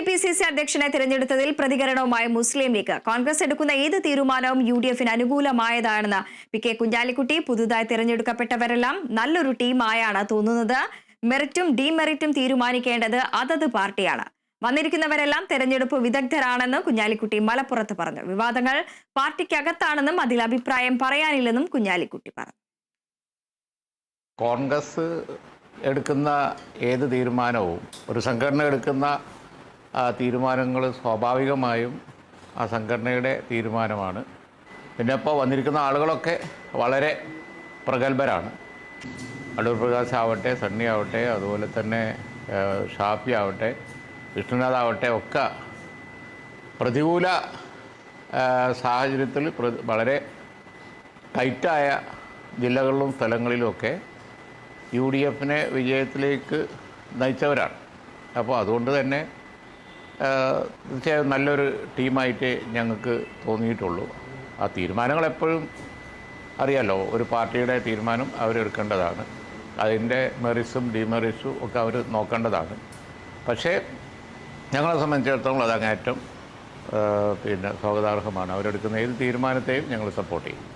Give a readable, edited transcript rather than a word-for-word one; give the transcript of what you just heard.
KPCC അധ്യക്ഷനെ തിരഞ്ഞെടുത്തതിൽ പ്രതികരണവുമായി മുസ്ലിം league. Congress എടുക്കുന്ന ഏത് തീരുമാനവും UDFന് അനുകൂലമായതാണെന്ന് PK കുഞ്ഞാലിക്കുട്ടി. പുതുതായി തിരഞ്ഞെടുക്കപ്പെട്ടവരെല്ലാം നല്ലൊരു ടീമായാണ് തോന്നുന്നത്. മെറിറ്റും ഡീമെറിറ്റും തീരുമാനിക്കേണ്ടത് അതത് പാർട്ടിയാണ്. വന്നിരിക്കുന്നവരെല്ലാം തെരഞ്ഞെടുപ്പ് വിദഗ്ധരാണെന്ന് കുഞ്ഞാലിക്കുട്ടി മലപ്പുറത്ത് പറഞ്ഞു. വിവാദങ്ങൾ പാർട്ടിക്കകത്താണെന്നും അതിൽ അഭിപ്രായം പറയാനില്ലെന്നും കുഞ്ഞാലിക്കുട്ടി പറഞ്ഞു. കോൺഗ്രസ് എടുക്കുന്ന ഏത് തീരുമാനവും ഒരു സംഘടന എടുക്കുന്ന തീരുമാനങ്ങൾ സ്വാഭാവികമായും ആ സംഘടനയുടെ തീരുമാനമാണ്. പിന്നെ ഇപ്പോൾ വന്നിരിക്കുന്ന ആളുകളൊക്കെ വളരെ പ്രഗത്ഭരാണ്. അടൂർ പ്രകാശ് ആവട്ടെ, സണ്ണി ആവട്ടെ, അതുപോലെ തന്നെ ഷാഫി ആവട്ടെ, വിഷ്ണുനാഥ് ആവട്ടെ, ഒക്കെ പ്രതികൂല സാഹചര്യത്തിൽ വളരെ ടൈറ്റായ ജില്ലകളിലും സ്ഥലങ്ങളിലുമൊക്കെ UDFനെ വിജയത്തിലേക്ക് നയിച്ചവരാണ്. അപ്പോൾ അതുകൊണ്ട് തന്നെ തീർച്ചയായും നല്ലൊരു ടീമായിട്ട് ഞങ്ങൾക്ക് തോന്നിയിട്ടുള്ളൂ. ആ തീരുമാനങ്ങൾ എപ്പോഴും അറിയാലോ, ഒരു പാർട്ടിയുടെ തീരുമാനം അവരെടുക്കേണ്ടതാണ്. അതിൻ്റെ മെറിറ്റ്സും ഡിമെറിറ്റ്സും ഒക്കെ അവർ നോക്കേണ്ടതാണ്. പക്ഷേ ഞങ്ങളെ സംബന്ധിച്ചിടത്തോളം അത് അങ്ങേയറ്റം സ്വാഗതാർഹമാണ്. അവരെടുക്കുന്ന ഏത് തീരുമാനത്തെയും ഞങ്ങൾ സപ്പോർട്ട് ചെയ്യും.